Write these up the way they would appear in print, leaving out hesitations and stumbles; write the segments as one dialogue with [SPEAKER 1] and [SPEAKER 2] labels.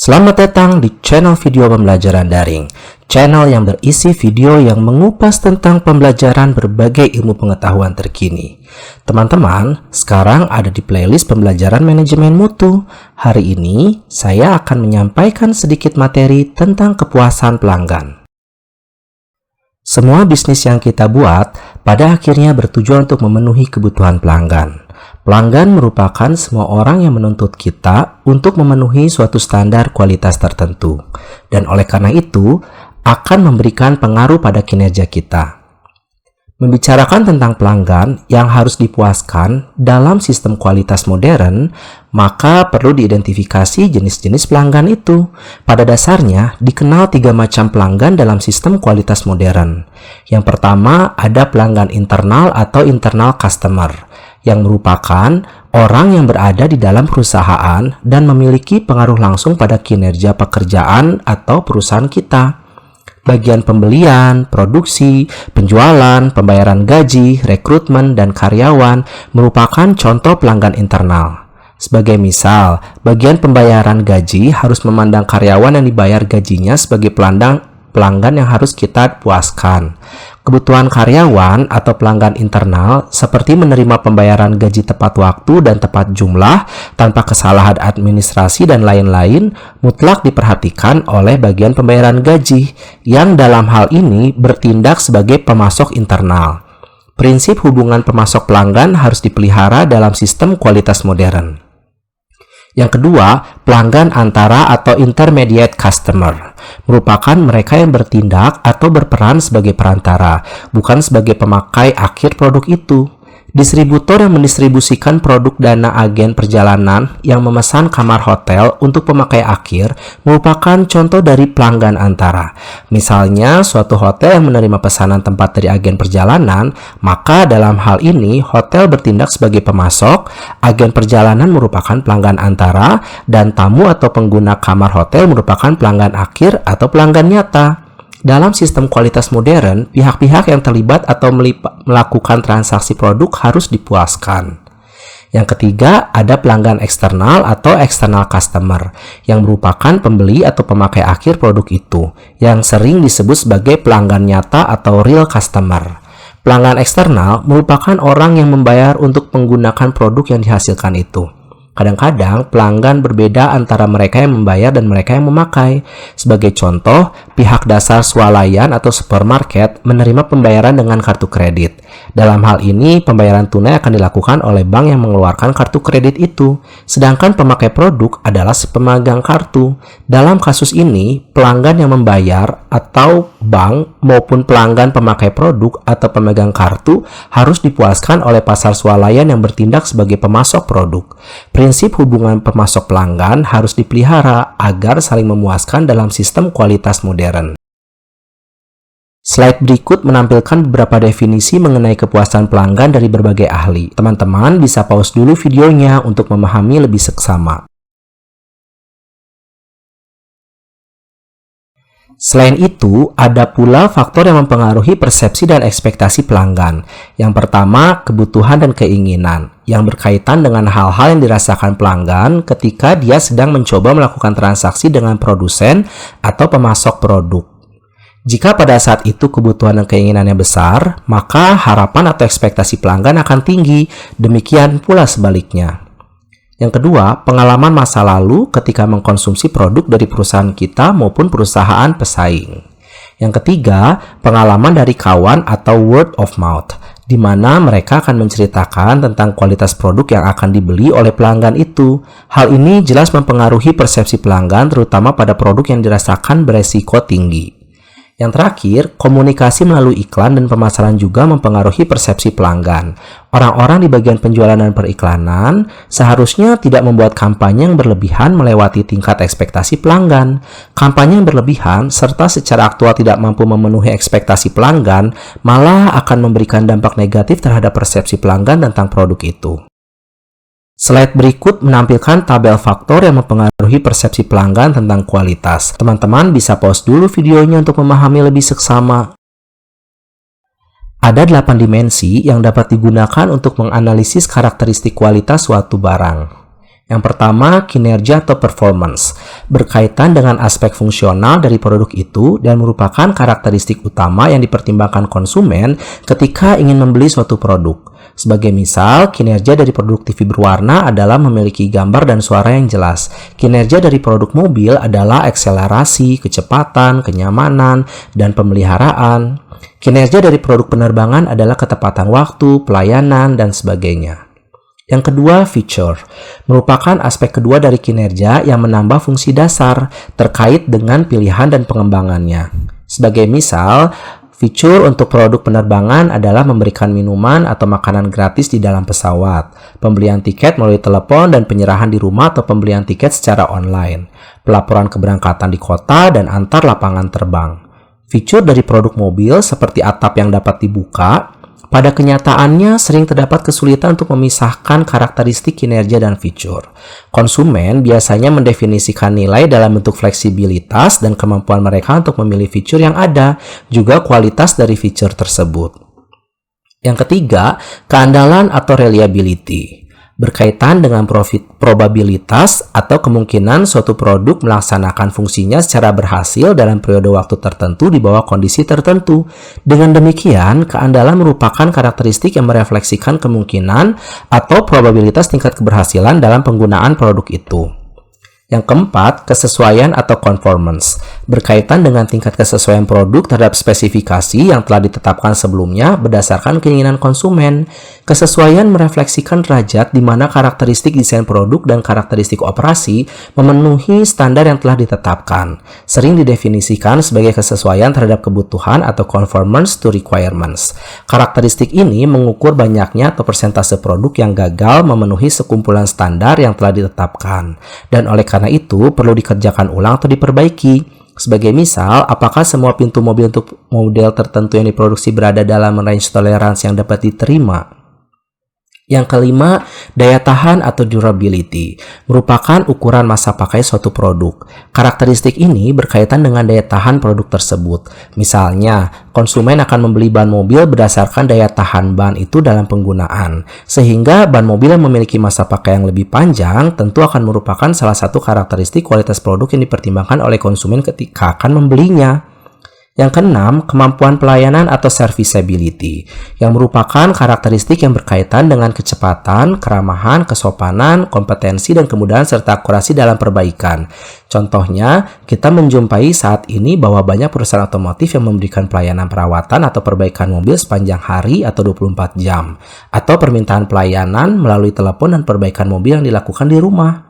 [SPEAKER 1] Selamat datang di channel video pembelajaran daring, channel yang berisi video yang mengupas tentang pembelajaran berbagai ilmu pengetahuan terkini. Teman-teman, sekarang ada di playlist pembelajaran manajemen mutu. Hari ini, saya akan menyampaikan sedikit materi tentang kepuasan pelanggan. Semua bisnis yang kita buat, pada akhirnya bertujuan untuk memenuhi kebutuhan pelanggan. Pelanggan merupakan semua orang yang menuntut kita untuk memenuhi suatu standar kualitas tertentu, dan oleh karena itu akan memberikan pengaruh pada kinerja kita. Membicarakan tentang pelanggan yang harus dipuaskan dalam sistem kualitas modern, maka perlu diidentifikasi jenis-jenis pelanggan itu. Pada dasarnya, dikenal 3 macam pelanggan dalam sistem kualitas modern. Yang pertama, ada pelanggan internal atau internal customer, yang merupakan orang yang berada di dalam perusahaan dan memiliki pengaruh langsung pada kinerja pekerjaan atau perusahaan kita. Bagian pembelian, produksi, penjualan, pembayaran gaji, rekrutmen, dan karyawan merupakan contoh pelanggan internal. Sebagai misal, bagian pembayaran gaji harus memandang karyawan yang dibayar gajinya sebagai pelanggan yang harus kita puaskan. Kebutuhan karyawan atau pelanggan internal seperti menerima pembayaran gaji tepat waktu dan tepat jumlah tanpa kesalahan administrasi dan lain-lain mutlak diperhatikan oleh bagian pembayaran gaji yang dalam hal ini bertindak sebagai pemasok internal. Prinsip hubungan pemasok pelanggan harus dipelihara dalam sistem kualitas modern. Yang kedua, pelanggan antara atau intermediate customer merupakan mereka yang bertindak atau berperan sebagai perantara, bukan sebagai pemakai akhir produk itu. Distributor yang mendistribusikan produk dana agen perjalanan yang memesan kamar hotel untuk pemakai akhir merupakan contoh dari pelanggan antara. Misalnya, suatu hotel yang menerima pesanan tempat dari agen perjalanan, maka dalam hal ini hotel bertindak sebagai pemasok, agen perjalanan merupakan pelanggan antara, dan tamu atau pengguna kamar hotel merupakan pelanggan akhir atau pelanggan nyata. Dalam sistem kualitas modern, pihak-pihak yang terlibat atau melakukan transaksi produk harus dipuaskan. Yang ketiga, ada pelanggan eksternal atau external customer, yang merupakan pembeli atau pemakai akhir produk itu, yang sering disebut sebagai pelanggan nyata atau real customer. Pelanggan eksternal merupakan orang yang membayar untuk menggunakan produk yang dihasilkan itu. Kadang-kadang pelanggan berbeda antara mereka yang membayar dan mereka yang memakai. Sebagai contoh, pihak dasar swalayan atau supermarket menerima pembayaran dengan kartu kredit. Dalam hal ini, pembayaran tunai akan dilakukan oleh bank yang mengeluarkan kartu kredit itu, sedangkan pemakai produk adalah si pemegang kartu. Dalam kasus ini, pelanggan yang membayar atau bank maupun pelanggan pemakai produk atau pemegang kartu harus dipuaskan oleh pasar swalayan yang bertindak sebagai pemasok produk. Prinsip hubungan pemasok pelanggan harus dipelihara agar saling memuaskan dalam sistem kualitas modern. Slide berikut menampilkan beberapa definisi mengenai kepuasan pelanggan dari berbagai ahli. Teman-teman bisa pause dulu videonya untuk memahami lebih seksama. Selain itu, ada pula faktor yang mempengaruhi persepsi dan ekspektasi pelanggan. Yang pertama, kebutuhan dan keinginan, yang berkaitan dengan hal-hal yang dirasakan pelanggan ketika dia sedang mencoba melakukan transaksi dengan produsen atau pemasok produk. Jika pada saat itu kebutuhan dan keinginannya besar, maka harapan atau ekspektasi pelanggan akan tinggi, demikian pula sebaliknya. Yang kedua, pengalaman masa lalu ketika mengkonsumsi produk dari perusahaan kita maupun perusahaan pesaing. Yang ketiga, pengalaman dari kawan atau word of mouth, di mana mereka akan menceritakan tentang kualitas produk yang akan dibeli oleh pelanggan itu. Hal ini jelas mempengaruhi persepsi pelanggan, terutama pada produk yang dirasakan beresiko tinggi. Yang terakhir, komunikasi melalui iklan dan pemasaran juga mempengaruhi persepsi pelanggan. Orang-orang di bagian penjualan dan periklanan seharusnya tidak membuat kampanye yang berlebihan melewati tingkat ekspektasi pelanggan. Kampanye yang berlebihan serta secara aktual tidak mampu memenuhi ekspektasi pelanggan malah akan memberikan dampak negatif terhadap persepsi pelanggan tentang produk itu. Slide berikut menampilkan tabel faktor yang mempengaruhi persepsi pelanggan tentang kualitas. Teman-teman bisa pause dulu videonya untuk memahami lebih seksama. Ada 8 dimensi yang dapat digunakan untuk menganalisis karakteristik kualitas suatu barang. Yang pertama, kinerja atau performance, berkaitan dengan aspek fungsional dari produk itu dan merupakan karakteristik utama yang dipertimbangkan konsumen ketika ingin membeli suatu produk. Sebagai misal, kinerja dari produk TV berwarna adalah memiliki gambar dan suara yang jelas. Kinerja dari produk mobil adalah akselerasi, kecepatan, kenyamanan, dan pemeliharaan. Kinerja dari produk penerbangan adalah ketepatan waktu, pelayanan, dan sebagainya. Yang kedua, feature, merupakan aspek kedua dari kinerja yang menambah fungsi dasar terkait dengan pilihan dan pengembangannya. Sebagai misal, fitur untuk produk penerbangan adalah memberikan minuman atau makanan gratis di dalam pesawat, pembelian tiket melalui telepon dan penyerahan di rumah atau pembelian tiket secara online, pelaporan keberangkatan di kota dan antar lapangan terbang. Fitur dari produk mobil seperti atap yang dapat dibuka, pada kenyataannya sering terdapat kesulitan untuk memisahkan karakteristik kinerja dan fitur. Konsumen biasanya mendefinisikan nilai dalam bentuk fleksibilitas dan kemampuan mereka untuk memilih fitur yang ada, juga kualitas dari fitur tersebut. Yang ketiga, keandalan atau reliability, berkaitan dengan probabilitas atau kemungkinan suatu produk melaksanakan fungsinya secara berhasil dalam periode waktu tertentu di bawah kondisi tertentu. Dengan demikian, keandalan merupakan karakteristik yang merefleksikan kemungkinan atau probabilitas tingkat keberhasilan dalam penggunaan produk itu. Yang keempat, kesesuaian atau conformance, berkaitan dengan tingkat kesesuaian produk terhadap spesifikasi yang telah ditetapkan sebelumnya berdasarkan keinginan konsumen. Kesesuaian merefleksikan derajat di mana karakteristik desain produk dan karakteristik operasi memenuhi standar yang telah ditetapkan. Sering didefinisikan sebagai kesesuaian terhadap kebutuhan atau conformance to requirements. Karakteristik ini mengukur banyaknya atau persentase produk yang gagal memenuhi sekumpulan standar yang telah ditetapkan. Dan oleh karena itu, perlu dikerjakan ulang atau diperbaiki. Sebagai misal, apakah semua pintu mobil untuk model tertentu yang diproduksi berada dalam range toleransi yang dapat diterima? Yang kelima, daya tahan atau durability, merupakan ukuran masa pakai suatu produk. Karakteristik ini berkaitan dengan daya tahan produk tersebut. Misalnya, konsumen akan membeli ban mobil berdasarkan daya tahan ban itu dalam penggunaan. Sehingga ban mobil yang memiliki masa pakai yang lebih panjang tentu akan merupakan salah satu karakteristik kualitas produk yang dipertimbangkan oleh konsumen ketika akan membelinya. Yang keenam, kemampuan pelayanan atau serviceability, yang merupakan karakteristik yang berkaitan dengan kecepatan, keramahan, kesopanan, kompetensi, dan kemudahan serta akurasi dalam perbaikan. Contohnya, kita menjumpai saat ini bahwa banyak perusahaan otomotif yang memberikan pelayanan perawatan atau perbaikan mobil sepanjang hari atau 24 jam, atau permintaan pelayanan melalui telepon dan perbaikan mobil yang dilakukan di rumah.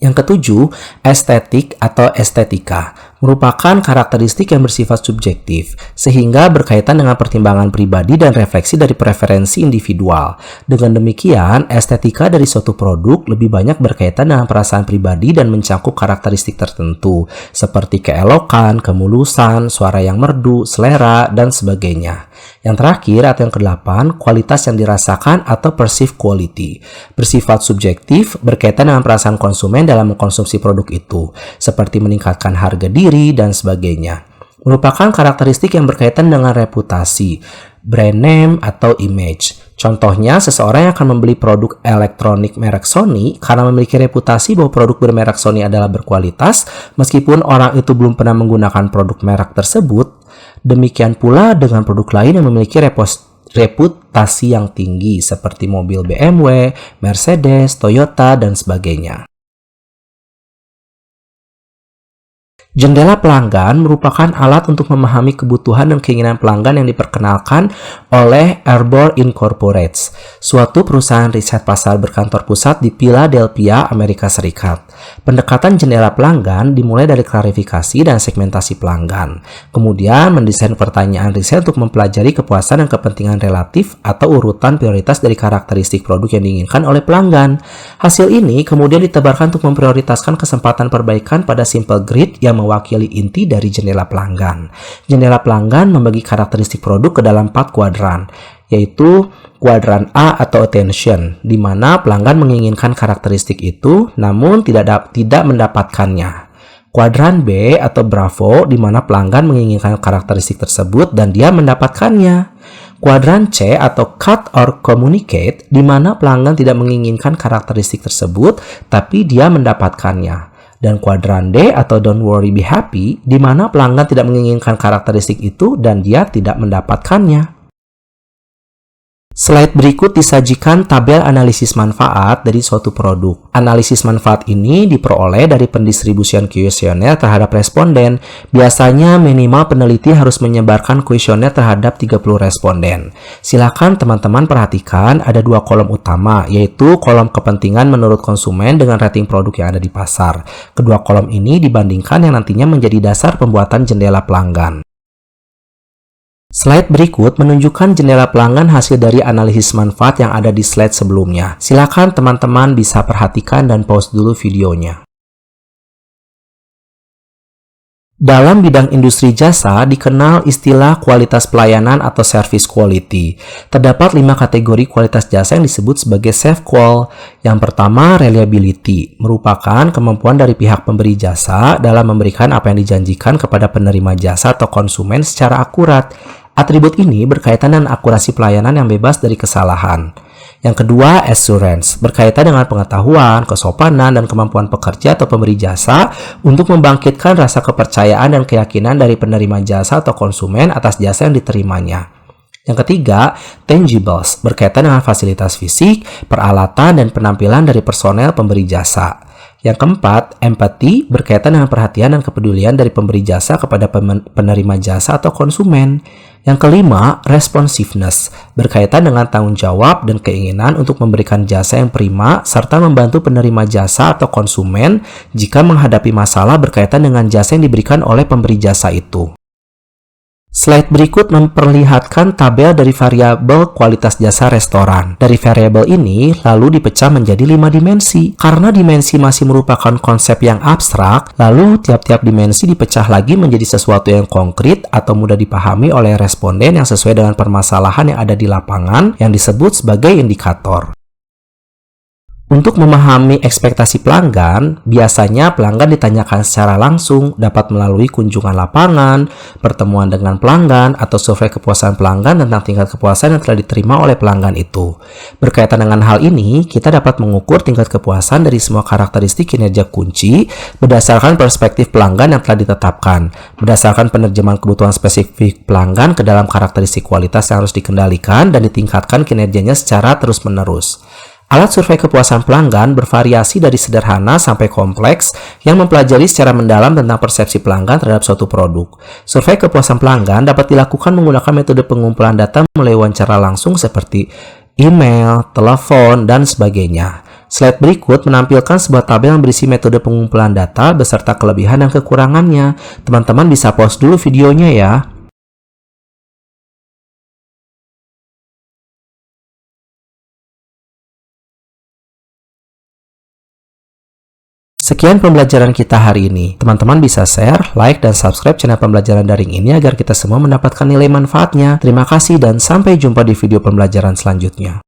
[SPEAKER 1] Yang ketujuh, estetik atau estetika, merupakan karakteristik yang bersifat subjektif, sehingga berkaitan dengan pertimbangan pribadi dan refleksi dari preferensi individual. Dengan demikian, estetika dari suatu produk lebih banyak berkaitan dengan perasaan pribadi dan mencakup karakteristik tertentu, seperti keelokan, kemulusan, suara yang merdu, selera, dan sebagainya. Yang terakhir atau yang kedelapan, kualitas yang dirasakan atau perceived quality, bersifat subjektif, berkaitan dengan perasaan konsumen dalam mengkonsumsi produk itu, seperti meningkatkan harga diri dan sebagainya. Merupakan karakteristik yang berkaitan dengan reputasi, brand name atau image. Contohnya, seseorang yang akan membeli produk elektronik merek Sony karena memiliki reputasi bahwa produk bermerek Sony adalah berkualitas, meskipun orang itu belum pernah menggunakan produk merek tersebut. Demikian pula dengan produk lain yang memiliki reputasi yang tinggi seperti mobil BMW, Mercedes, Toyota, dan sebagainya. Jendela pelanggan merupakan alat untuk memahami kebutuhan dan keinginan pelanggan yang diperkenalkan oleh Arbor Incorporated, suatu perusahaan riset pasar berkantor pusat di Philadelphia, Amerika Serikat. Pendekatan jendela pelanggan dimulai dari klarifikasi dan segmentasi pelanggan, kemudian mendesain pertanyaan riset untuk mempelajari kepuasan dan kepentingan relatif atau urutan prioritas dari karakteristik produk yang diinginkan oleh pelanggan. Hasil ini kemudian ditebarkan untuk memprioritaskan kesempatan perbaikan pada simple grid yang mewakili inti dari jendela pelanggan. Jendela pelanggan membagi karakteristik produk ke dalam 4 kuadran, yaitu kuadran A atau attention, di mana pelanggan menginginkan karakteristik itu namun tidak mendapatkannya. Kuadran B atau bravo, di mana pelanggan menginginkan karakteristik tersebut dan dia mendapatkannya. Kuadran C atau cut or communicate, di mana pelanggan tidak menginginkan karakteristik tersebut, tapi dia mendapatkannya. Dan kuadran D atau don't worry be happy, di mana pelanggan tidak menginginkan karakteristik itu dan dia tidak mendapatkannya. Slide berikut disajikan tabel analisis manfaat dari suatu produk. Analisis manfaat ini diperoleh dari pendistribusian kuesioner terhadap responden. Biasanya minimal peneliti harus menyebarkan kuesioner terhadap 30 responden. Silakan teman-teman perhatikan ada dua kolom utama, yaitu kolom kepentingan menurut konsumen dengan rating produk yang ada di pasar. Kedua kolom ini dibandingkan yang nantinya menjadi dasar pembuatan jendela pelanggan. Slide berikut menunjukkan jendela pelanggan hasil dari analisis manfaat yang ada di slide sebelumnya. Silakan teman-teman bisa perhatikan dan pause dulu videonya. Dalam bidang industri jasa dikenal istilah kualitas pelayanan atau service quality. Terdapat 5 kategori kualitas jasa yang disebut sebagai SafeQual. Yang pertama, reliability, merupakan kemampuan dari pihak pemberi jasa dalam memberikan apa yang dijanjikan kepada penerima jasa atau konsumen secara akurat. Atribut ini berkaitan dengan akurasi pelayanan yang bebas dari kesalahan. Yang kedua, assurance, berkaitan dengan pengetahuan, kesopanan, dan kemampuan pekerja atau pemberi jasa untuk membangkitkan rasa kepercayaan dan keyakinan dari penerima jasa atau konsumen atas jasa yang diterimanya. Yang ketiga, tangibles, berkaitan dengan fasilitas fisik, peralatan, dan penampilan dari personel pemberi jasa. Yang keempat, empathy, berkaitan dengan perhatian dan kepedulian dari pemberi jasa kepada penerima jasa atau konsumen. Yang kelima, responsiveness, berkaitan dengan tanggung jawab dan keinginan untuk memberikan jasa yang prima serta membantu penerima jasa atau konsumen jika menghadapi masalah berkaitan dengan jasa yang diberikan oleh pemberi jasa itu. Slide berikut memperlihatkan tabel dari variabel kualitas jasa restoran. Dari variabel ini lalu dipecah menjadi 5 dimensi. Karena dimensi masih merupakan konsep yang abstrak, lalu tiap-tiap dimensi dipecah lagi menjadi sesuatu yang konkret atau mudah dipahami oleh responden yang sesuai dengan permasalahan yang ada di lapangan yang disebut sebagai indikator. Untuk memahami ekspektasi pelanggan, biasanya pelanggan ditanyakan secara langsung, dapat melalui kunjungan lapangan, pertemuan dengan pelanggan, atau survei kepuasan pelanggan tentang tingkat kepuasan yang telah diterima oleh pelanggan itu. Berkaitan dengan hal ini, kita dapat mengukur tingkat kepuasan dari semua karakteristik kinerja kunci berdasarkan perspektif pelanggan yang telah ditetapkan, berdasarkan penerjemahan kebutuhan spesifik pelanggan ke dalam karakteristik kualitas yang harus dikendalikan dan ditingkatkan kinerjanya secara terus-menerus. Alat survei kepuasan pelanggan bervariasi dari sederhana sampai kompleks yang mempelajari secara mendalam tentang persepsi pelanggan terhadap suatu produk. Survei kepuasan pelanggan dapat dilakukan menggunakan metode pengumpulan data melalui wawancara langsung seperti email, telepon, dan sebagainya. Slide berikut menampilkan sebuah tabel yang berisi metode pengumpulan data beserta kelebihan dan kekurangannya. Teman-teman bisa pause dulu videonya ya. Sekian pembelajaran kita hari ini. Teman-teman bisa share, like, dan subscribe channel pembelajaran daring ini agar kita semua mendapatkan nilai manfaatnya. Terima kasih dan sampai jumpa di video pembelajaran selanjutnya.